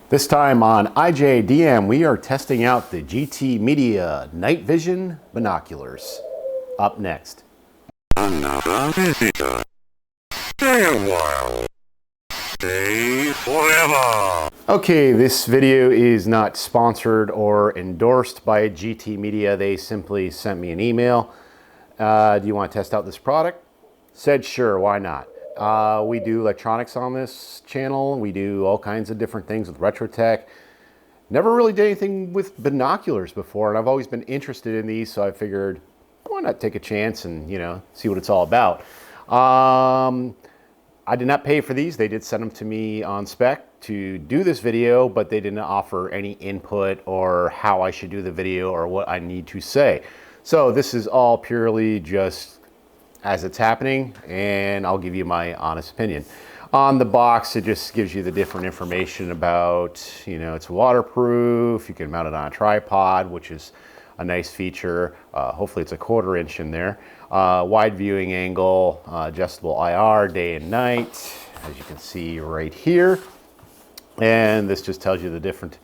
This time on ijdm, we are testing out the GTMedia Night Vision Binoculars. Up next. Another visitor. Stay a while. Stay forever. Okay, this video is not sponsored or endorsed by GTMedia. They simply sent me an email. Do you want to test out this product? Said sure, why not? We do electronics on this channel. We do all kinds of different things with retro tech. Never really did anything with binoculars before, and I've always been interested in these, so I figured, why not take a chance and, see what it's all about. I did not pay for these. They did send them to me on spec to do this video, but they didn't offer any input or how I should do the video or what I need to say. So this is all purely just as it's happening, and I'll give you my honest opinion. On the box, it just gives you the different information about, it's waterproof, you can mount it on a tripod, which is a nice feature. Hopefully it's a 1/4 inch in there. Wide viewing angle, adjustable IR, day and night, as you can see right here. And this just tells you the different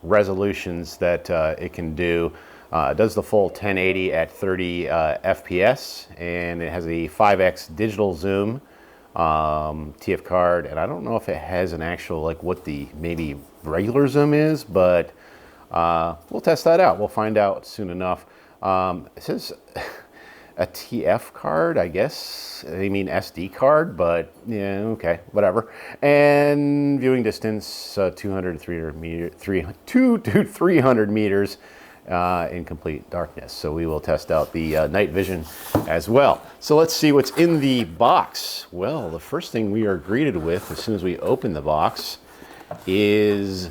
resolutions that it can do. It does the full 1080 at 30 FPS, and it has a 5x digital zoom TF card, and I don't know if it has an actual, what the maybe regular zoom is, but we'll test that out. We'll find out soon enough. It says a TF card, I guess. They mean SD card, but yeah, okay, whatever. And viewing distance, 200 to 300 meters. In complete darkness. So we will test out the night vision as well. So let's see what's in the box. Well, the first thing we are greeted with as soon as we open the box is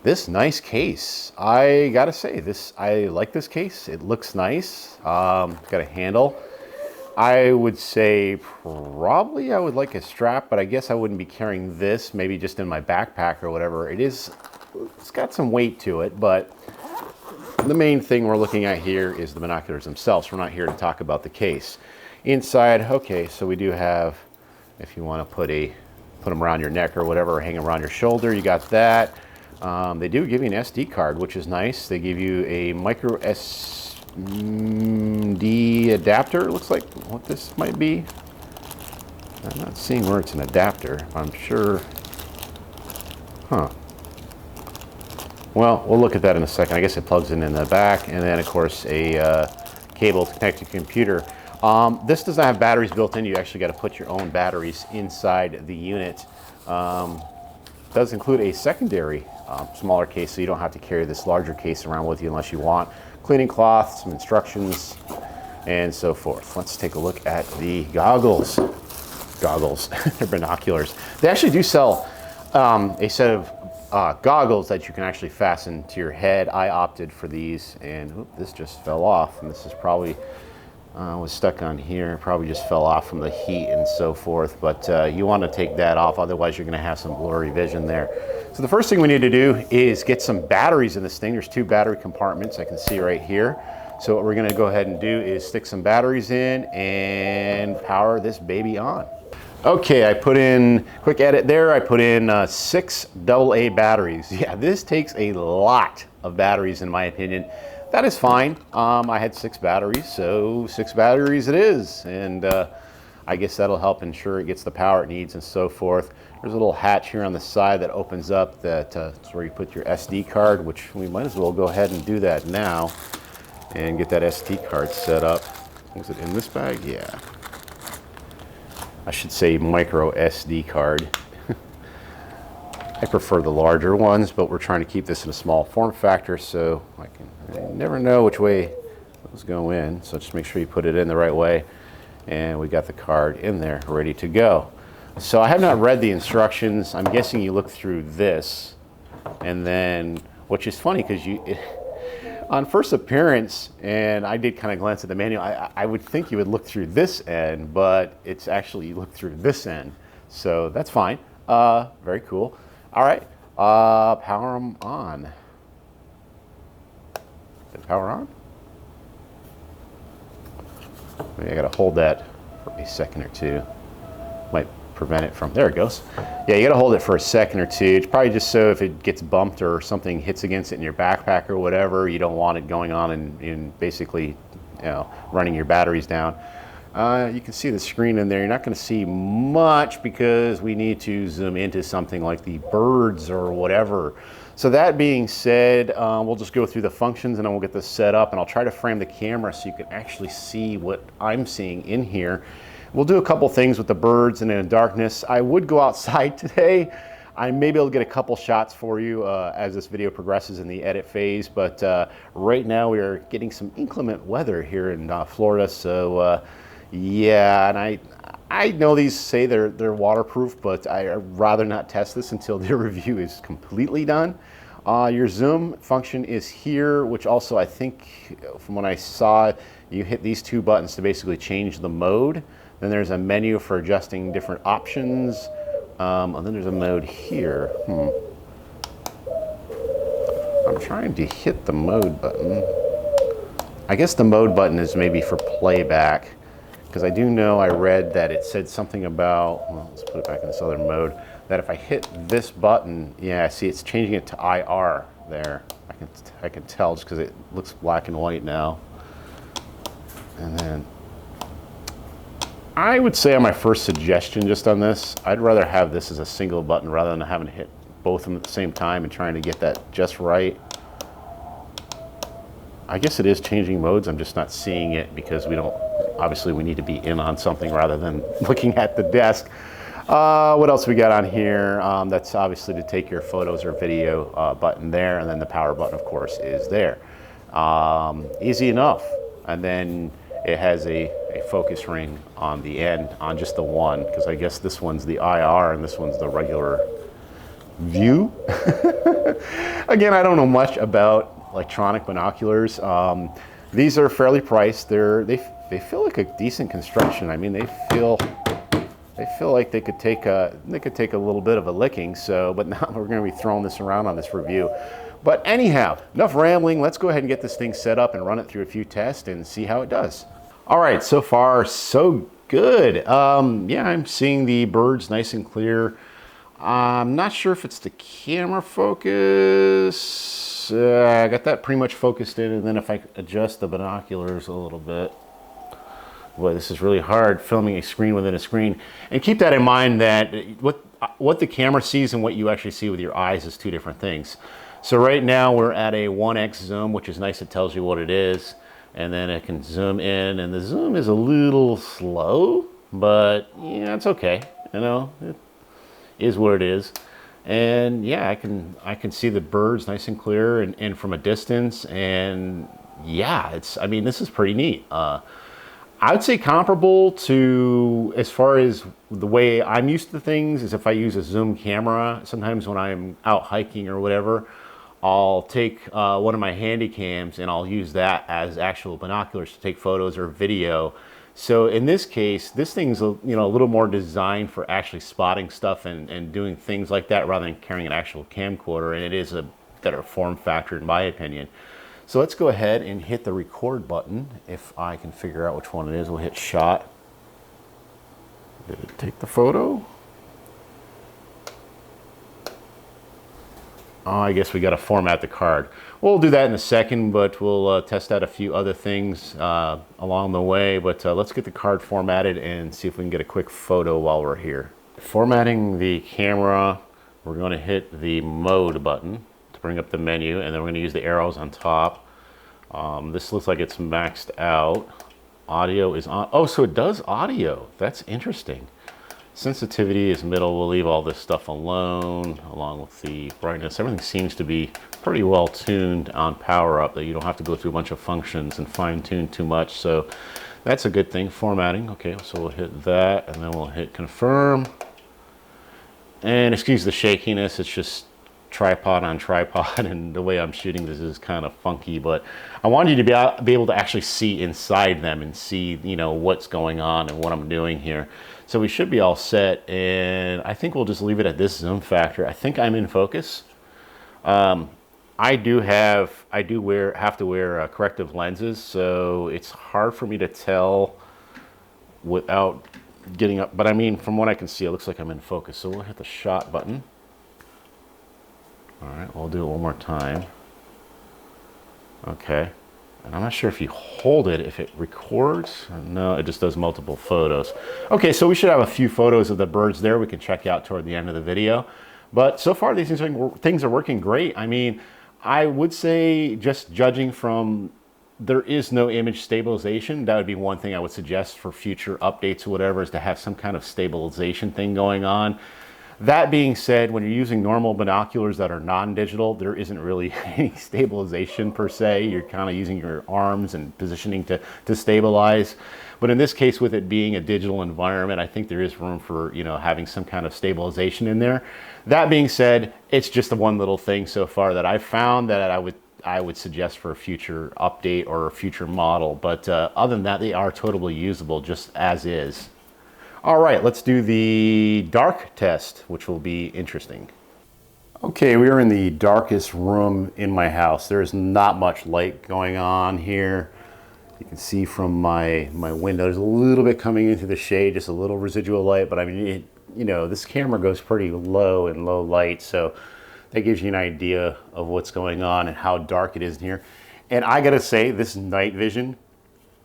this nice case. I gotta say, I like this case. It looks nice. Got a handle. I would say probably I would like a strap, but I guess I wouldn't be carrying this, maybe just in my backpack or whatever. It's got some weight to it, but the main thing we're looking at here is the binoculars themselves. We're not here to talk about the case. Inside, okay, so we do have, if you want to put them around your neck or whatever, or hang them around your shoulder, you got that. They do give you an SD card, which is nice. They give you a micro SD adapter. It looks like what this might be. I'm not seeing where it's an adapter. I'm sure. Huh. Well, we'll look at that in a second. I guess it plugs in the back, and then of course a cable to connect to your computer. This does not have batteries built in. You actually got to put your own batteries inside the unit. Does include a secondary smaller case, so you don't have to carry this larger case around with you unless you want. Cleaning cloth, some instructions, and so forth. Let's take a look at the goggles. They're binoculars. They actually do sell a set of goggles that you can actually fasten to your head. I opted for these, and this just fell off, and this is probably was stuck on here. Probably just fell off from the heat and so forth, but you want to take that off, otherwise you're going to have some blurry vision there. So the first thing we need to do is get some batteries in this thing. There's 2 battery compartments I can see right here. So what we're going to go ahead and do is stick some batteries in and power this baby on. Okay, I put in, quick edit there, I put in 6 AA batteries. Yeah, this takes a lot of batteries in my opinion. That is fine. I had 6 batteries, so 6 batteries it is. And I guess that'll help ensure it gets the power it needs and so forth. There's a little hatch here on the side that opens up, that's where you put your SD card, which we might as well go ahead and do that now and get that SD card set up. Was it in this bag? Yeah. I should say micro SD card. I prefer the larger ones, but we're trying to keep this in a small form factor, so I never know which way those go in. So just make sure you put it in the right way. And we got the card in there, ready to go. So I have not read the instructions. I'm guessing you look through this, and then, which is funny because on first appearance, and I did kind of glance at the manual, I would think you would look through this end, but it's actually you look through this end. So that's fine. Very cool. All right, power them on. Did it power on? Maybe I gotta hold that for a second or two. Might prevent it from, there it goes. Yeah, you gotta hold it for a second or two. It's probably just so if it gets bumped or something hits against it in your backpack or whatever, you don't want it going on and basically, you know, running your batteries down. You can see the screen in there. You're not going to see much because we need to zoom into something like the birds or whatever. So that being said, we'll just go through the functions and then we'll get this set up, and I'll try to frame the camera so you can actually see what I'm seeing in here. We'll do a couple things with the birds and in the darkness. I would go outside today. I may be able to get a couple shots for you as this video progresses in the edit phase, but right now we are getting some inclement weather here in Florida, so yeah, and I know these say they're waterproof, but I'd rather not test this until the review is completely done. Your zoom function is here, which also I think from what I saw, you hit these two buttons to basically change the mode. Then there's a menu for adjusting different options. And then there's a mode here. I'm trying to hit the mode button. I guess the mode button is maybe for playback, because I do know I read that it said something about, well, let's put it back in this other mode, that if I hit this button, yeah, see it's changing it to IR there. I can tell just because it looks black and white now. And then I would say on my first suggestion just on this, I'd rather have this as a single button rather than having to hit both of them at the same time and trying to get that just right. I guess it is changing modes, I'm just not seeing it because we don't, obviously we need to be in on something rather than looking at the desk. What else we got on here? That's obviously to take your photos or video button there, and then the power button of course is there. Easy enough. And then it has a focus ring on the end on just the one, because I guess this one's the IR and this one's the regular view. Again, I don't know much about electronic binoculars. These are fairly priced. They feel like a decent construction. I mean, they feel like they could take a little bit of a licking. So, but now we're going to be throwing this around on this review. But anyhow, enough rambling. Let's go ahead and get this thing set up and run it through a few tests and see how it does. All right, so far so good. Yeah, I'm seeing the birds nice and clear. I'm not sure if it's the camera focus. I got that pretty much focused in, and then if I adjust the binoculars a little bit. Boy, this is really hard filming a screen within a screen. And keep that in mind that what the camera sees and what you actually see with your eyes is two different things. So right now we're at a 1x zoom, which is nice. It tells you what it is. And then it can zoom in, and the zoom is a little slow, but yeah, it's okay. You know, it is what it is. And yeah, I can see the birds nice and clear and from a distance. And yeah, I mean, this is pretty neat. I would say comparable to, as far as the way I'm used to things, is if I use a zoom camera. Sometimes when I'm out hiking or whatever, I'll take one of my handy cams and I'll use that as actual binoculars to take photos or video. So in this case, this thing's a little more designed for actually spotting stuff and doing things like that rather than carrying an actual camcorder, and it is a better form factor in my opinion. So let's go ahead and hit the record button. If I can figure out which one it is, we'll hit shot. Did it take the photo? Oh, I guess we got to format the card. We'll do that in a second, but we'll test out a few other things along the way. But let's get the card formatted and see if we can get a quick photo while we're here. Formatting the camera, we're going to hit the mode button to bring up the menu, and then we're going to use the arrows on top. This looks like it's maxed out. Audio is on. Oh, so it does audio. That's interesting. Sensitivity is middle. We'll leave all this stuff alone, along with the brightness. Everything seems to be pretty well tuned on power up, that you don't have to go through a bunch of functions and fine tune too much. So that's a good thing. Formatting. Okay, so we'll hit that, and then we'll hit confirm. And excuse the shakiness. It's just tripod on tripod, and the way I'm shooting this is kind of funky, but I want you to be able to actually see inside them and see, what's going on and what I'm doing here. So we should be all set, and I think we'll just leave it at this zoom factor. I think I'm in focus. I do have to wear corrective lenses, so it's hard for me to tell without getting up, but I mean, from what I can see, it looks like I'm in focus. So we'll hit the shot button. All right, we'll do it one more time. Okay, and I'm not sure if you hold it, if it records. No, it just does multiple photos. Okay, so we should have a few photos of the birds there we can check out toward the end of the video. But so far, these things are working great. I mean, I would say, just judging from, there is no image stabilization. That would be one thing I would suggest for future updates or whatever, is to have some kind of stabilization thing going on. That being said, when you're using normal binoculars that are non-digital, there isn't really any stabilization per se. You're kind of using your arms and positioning to stabilize. But in this case, with it being a digital environment, I think there is room for, you know, having some kind of stabilization in there. That being said, it's just the one little thing so far that I've found that I would suggest for a future update or a future model. But other than that, they are totally usable just as is. All right, let's do the dark test, which will be interesting. Okay, we are in the darkest room in my house. There's not much light going on here. You can see from my window, there's a little bit coming into the shade, just a little residual light, but I mean, you know, this camera goes pretty low in low light, so that gives you an idea of what's going on and how dark it is in here. And I gotta say, this night vision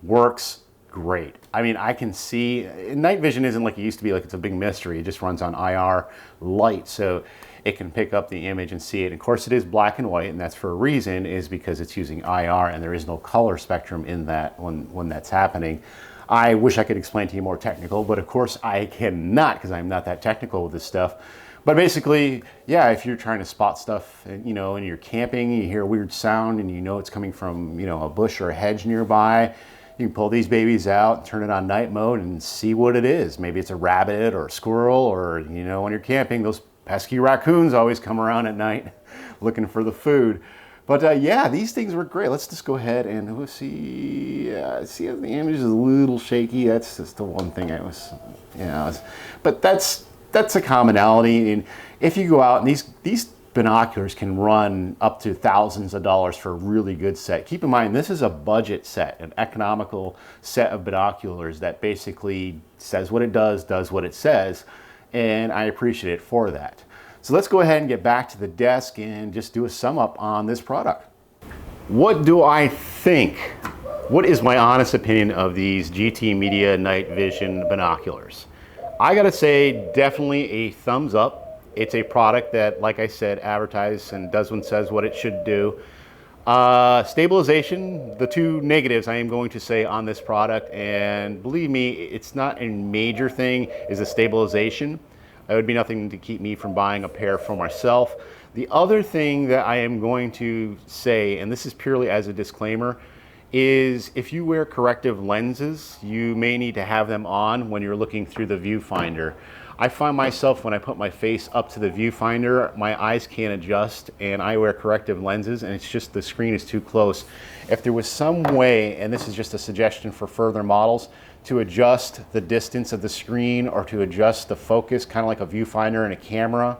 works great. I mean, I can see, night vision isn't like it used to be, like it's a big mystery. It just runs on IR light, so it can pick up the image and see it. And of course, it is black and white, and that's for a reason, is because it's using IR and there is no color spectrum in that when that's happening. I wish I could explain to you more technical, but of course I cannot, because I'm not that technical with this stuff. But basically, yeah, if you're trying to spot stuff, you know, and you're camping, you hear a weird sound and you know it's coming from, you know, a bush or a hedge nearby, you can pull these babies out, turn it on night mode and see what it is. Maybe it's a rabbit or a squirrel, or, you know, when you're camping, those pesky raccoons always come around at night looking for the food. But yeah, these things work great. Let's just go ahead and we'll see. See how the image is a little shaky. That's just the one thing I was, you know, but that's a commonality. And if you go out and these binoculars can run up to thousands of dollars for a really good set. Keep in mind, this is a budget set, an economical set of binoculars that basically says what it does what it says, and I appreciate it for that. So let's go ahead and get back to the desk and just do a sum up on this product. What do I think? What is my honest opinion of these GTMedia Night Vision Binoculars? I gotta say, definitely a thumbs up. It's a product that, like I said, advertises and does and says what it should do. Stabilization, the two negatives I am going to say on this product, and believe me, it's not a major thing, is the stabilization. It would be nothing to keep me from buying a pair for myself. The other thing that I am going to say, and this is purely as a disclaimer, is if you wear corrective lenses, you may need to have them on when you're looking through the viewfinder. I find myself, when I put my face up to the viewfinder, my eyes can't adjust, and I wear corrective lenses, and it's just the screen is too close. If there was some way, and this is just a suggestion for further models, to adjust the distance of the screen or to adjust the focus, kind of like a viewfinder and a camera,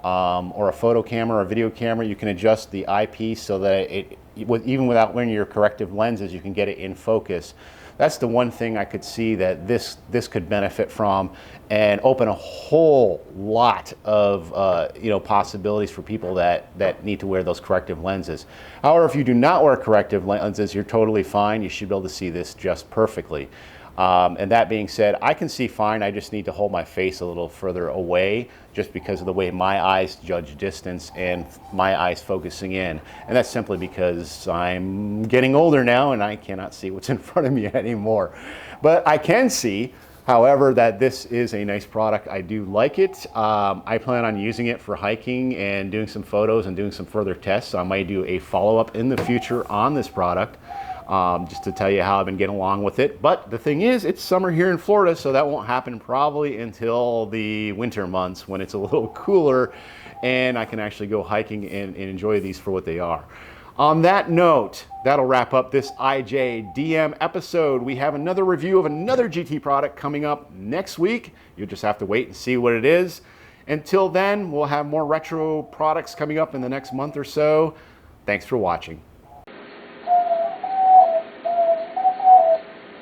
or a photo camera or a video camera, you can adjust the eyepiece so that even without wearing your corrective lenses, you can get it in focus. That's the one thing I could see that this could benefit from and open a whole lot of you know, possibilities for people that need to wear those corrective lenses. However, if you do not wear corrective lenses, you're totally fine. You should be able to see this just perfectly. And that being said, I can see fine. I just need to hold my face a little further away just because of the way my eyes judge distance and my eyes focusing in. And that's simply because I'm getting older now and I cannot see what's in front of me anymore. But I can see, however, that this is a nice product. I do like it. I plan on using it for hiking and doing some photos and doing some further tests. So I might do a follow-up in the future on this product. Just to tell you how I've been getting along with it. But the thing is, it's summer here in Florida, so that won't happen probably until the winter months when it's a little cooler and I can actually go hiking and enjoy these for what they are. On that note, that'll wrap up this ijdm episode. We have another review of another GT product coming up next week. You'll just have to wait and see what it is. Until then, we'll have more retro products coming up in the next month or so. Thanks for watching.